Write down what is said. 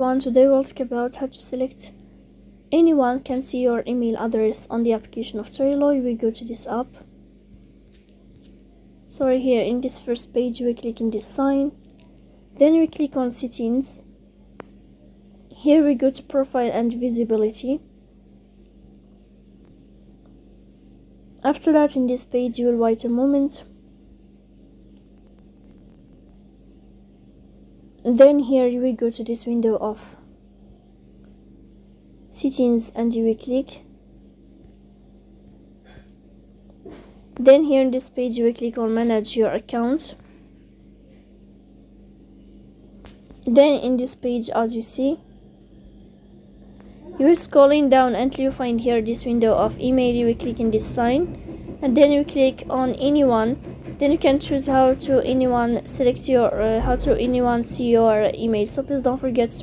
Today we'll talk about how to select anyone can see your email address on the application of Trello. We go to this app. So here in this first page we click in this sign, then we click on settings. Here we go to profile and visibility. After that, in this page you will wait a moment. Then here you will go to this window of settings and you will click. Then here in this page you will click on manage your account. Then in this page, as you see, you will scrolling down until you find here this window of email. You will click in this sign and then you click on anyone. Then you can choose how to anyone select your how to anyone see your email. So please don't forget